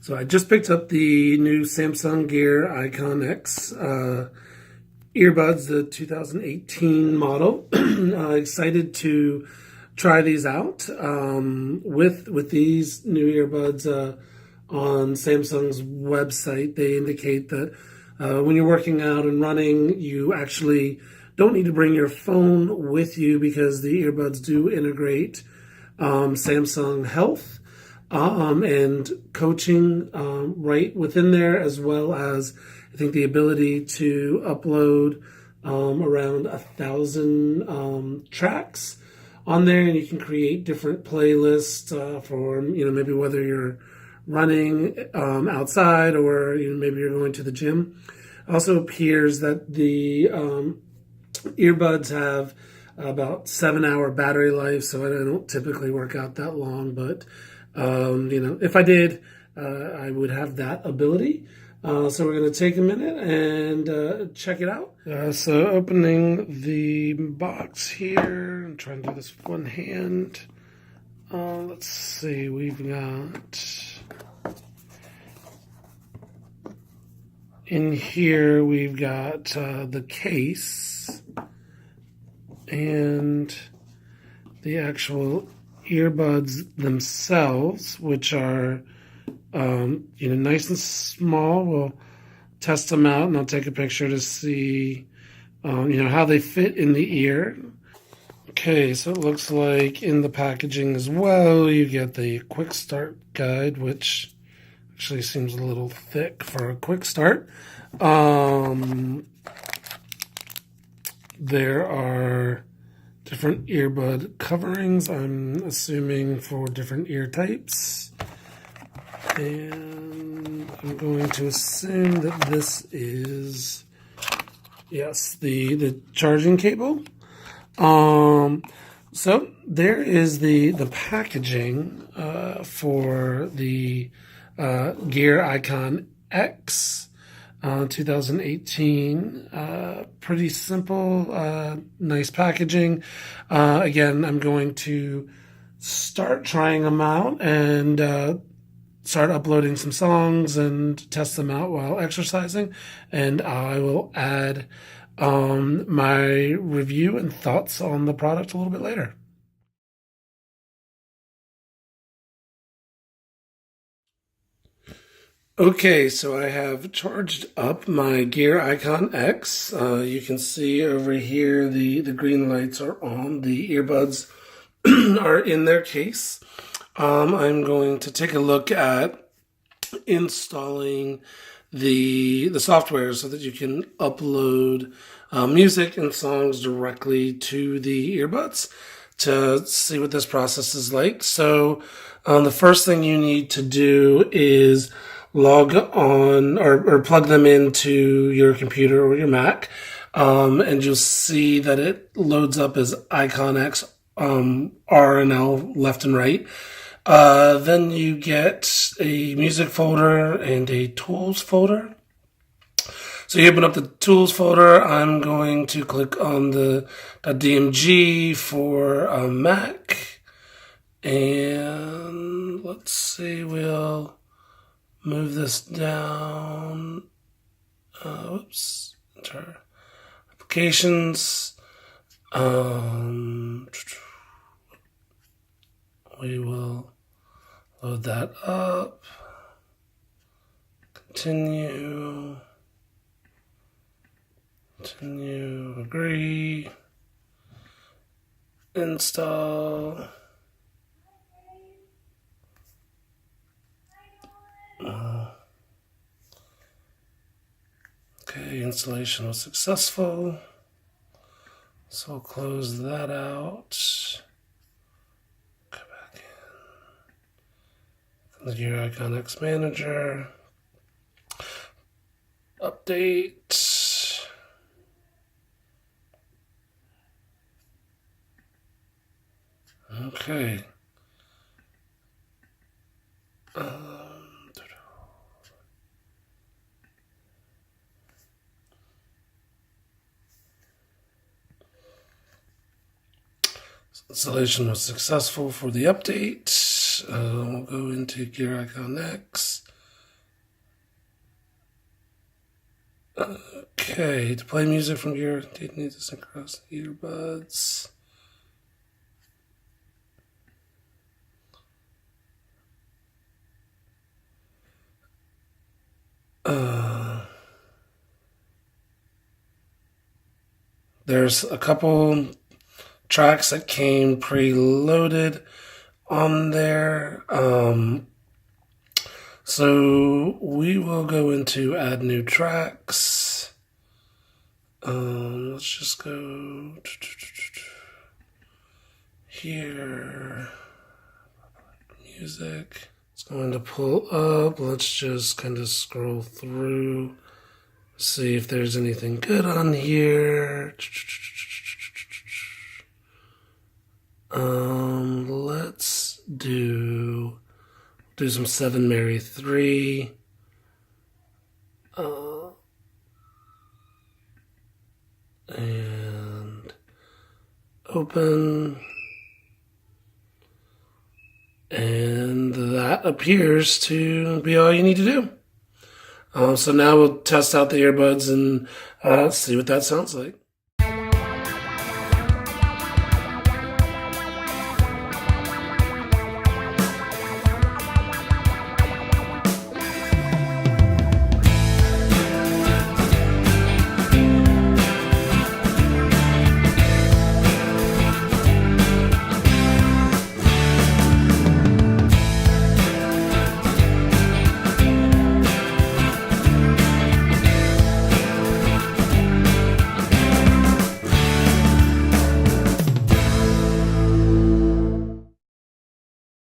So I just picked up the new Samsung Gear IconX earbuds, the 2018 model. Excited to try these out with these new earbuds on Samsung's website. They indicate that when you're working out and running, you actually don't need to bring your phone with you because the earbuds do integrate Samsung Health and coaching right within there, as well as I think the ability to upload around 1,000 tracks on there, and you can create different playlists for maybe whether you're running outside or maybe you're going to the gym. It also appears that the earbuds have about 7-hour battery life, so I don't typically work out that long, but if I did, I would have that ability. So we're going to take a minute and check it out. So opening the box here, I'm trying to do this with one hand. Let's see, we've got in here, we've got the case and the actual earbuds themselves, which are nice and small. We'll test them out and I'll take a picture to see how they fit in the ear. Okay, so it looks like in the packaging as well you get the quick start guide, which actually seems a little thick for a quick start. There are different earbud coverings, I'm assuming for different ear types. And I'm going to assume that this is, yes, the charging cable. So there is the packaging for the Gear IconX 2018. Pretty simple, nice packaging. Again, I'm going to start trying them out and start uploading some songs and test them out while exercising, and I will add my review and thoughts on the product a little bit later. Okay, so I have charged up my Gear IconX. You can see over here the green lights are on. The earbuds are in their case. I'm going to take a look at installing the software so that you can upload music and songs directly to the earbuds to see what this process is like. So the first thing you need to do is log on or plug them into your computer or your Mac, and you'll see that it loads up as IconX R and L left and right. Then you get a music folder and a tools folder. So you open up the tools folder. I'm going to click on the .dmg for Mac. And let's see, we'll move this down. Oops. Enter applications. We will load that up. Continue, agree, install. Okay, installation was successful. So we'll close that out. Go back in. The Gear IconX Manager. Update. Okay. Installation was successful for the update. We'll go into Gear IconX. Okay, to play music from gear, you need to synchronize the earbuds. There's a couple tracks that came preloaded on there. So we will go into add new tracks. Let's just go here. Music. It's going to pull up. Let's just kind of scroll through. See if there's anything good on here. Let's do some 7 Mary 3. And open. And that appears to be all you need to do. So now we'll test out the earbuds and see what that sounds like.